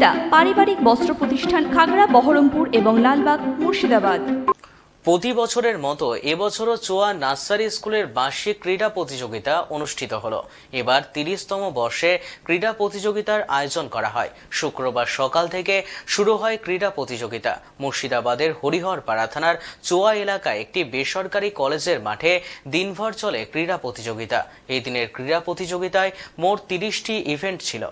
সুনিতা পারিবারিক বস্ত্র প্রতিষ্ঠান, খাগড়া, বহরমপুর এবং লালবাগ, মুর্শিদাবাদ। প্রতি বছরের মতো এবছরও চোয়া নার্সারি স্কুলের বার্ষিক ক্রীড়া প্রতিযোগিতা অনুষ্ঠিত হলো। এবার 30তম বর্ষে ক্রীড়া প্রতিযোগিতার আয়োজন করা হয়। শুক্রবার সকাল থেকে শুরু হয় ক্রীড়া প্রতিযোগিতা। মুর্শিদাবাদের হরিহরপাড়া থানার চোয়া এলাকায় একটি বেসরকারি কলেজের মাঠে দিনভর চলে ক্রীড়া প্রতিযোগিতা। এই দিনের ক্রীড়া প্রতিযোগিতায় মোট 30টি ইভেন্ট ছিল।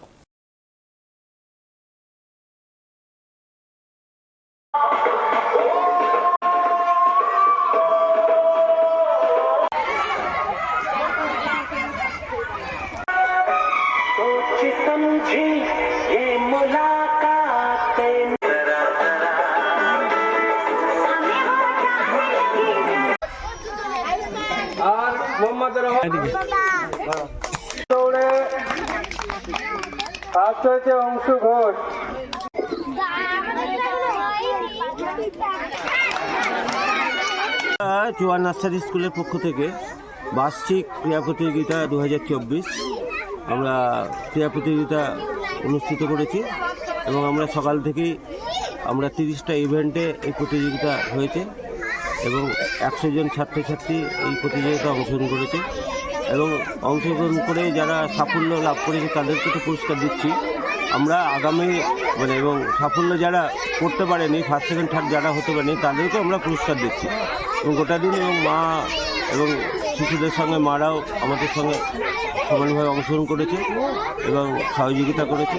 আর মোহাম্মদ দৌড়ে ফার্স্ট হয়েছে অংশু ঘোষ। চোয়া নার্সারি স্কুলের পক্ষ থেকে বার্ষিক ক্রীড়া প্রতিযোগিতা 2024 আমরা ক্রীড়া প্রতিযোগিতা অনুষ্ঠিত করেছি এবং আমরা সকাল থেকেই 30টা ইভেন্টে এই প্রতিযোগিতা হয়েছে এবং 100 জন ছাত্রছাত্রী এই প্রতিযোগিতা অংশগ্রহণ করেছে এবং অংশগ্রহণ করে যারা সাফল্য লাভ করেছে তাদেরকে তো পুরস্কার দিচ্ছি। আমরা আগামী এবং সাফল্য যারা করতে পারেনি, ফার্স্ট সেকেন্ড থার্ড যারা হতে পারেনি তাদেরকেও আমরা পুরস্কার দিচ্ছি এবং গোটা দিন এবং মা এবং শিশুদের সঙ্গে মারাও আমাদের সঙ্গে সমানভাবে অংশগ্রহণ করেছে এবং সহযোগিতা করেছে।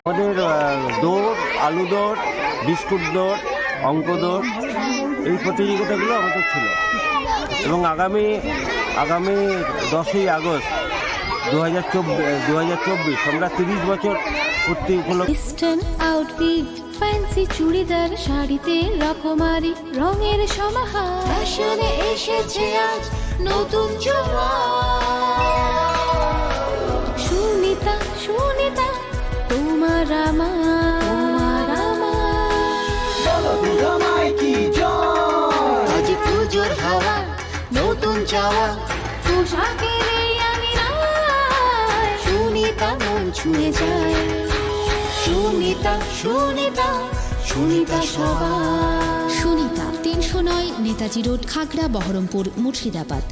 আমাদের দৌড়, আলু দৌড়, বিস্কুট দৌড়, অঙ্ক দৌড় এই প্রতিযোগিতাগুলো আমাদের ছিল এবং আগামী 10ই আগস্ট 2024 আমরা 30 বছর পূর্তি উপলক্ষে ওয়েস্টার্ন আউটফিট, ফ্যান্সি চুড়িদার, শাড়িতে রকমারি রঙের সমাহার, ফ্যাশনে এসেছে আজ নতুন সুনিতা, সুনিতা তোমার আমার আজ পুজোর হাওয়া, নতুন চাওয়া পোশাকের সুনিতা মন ছুঁয়ে যায়। সুনিতা, সুনিতা, সুনিতা সবার। সুনিতা 309 নেতাজি রোড, খাগড়া, বহরমপুর, মুর্শিদাবাদ।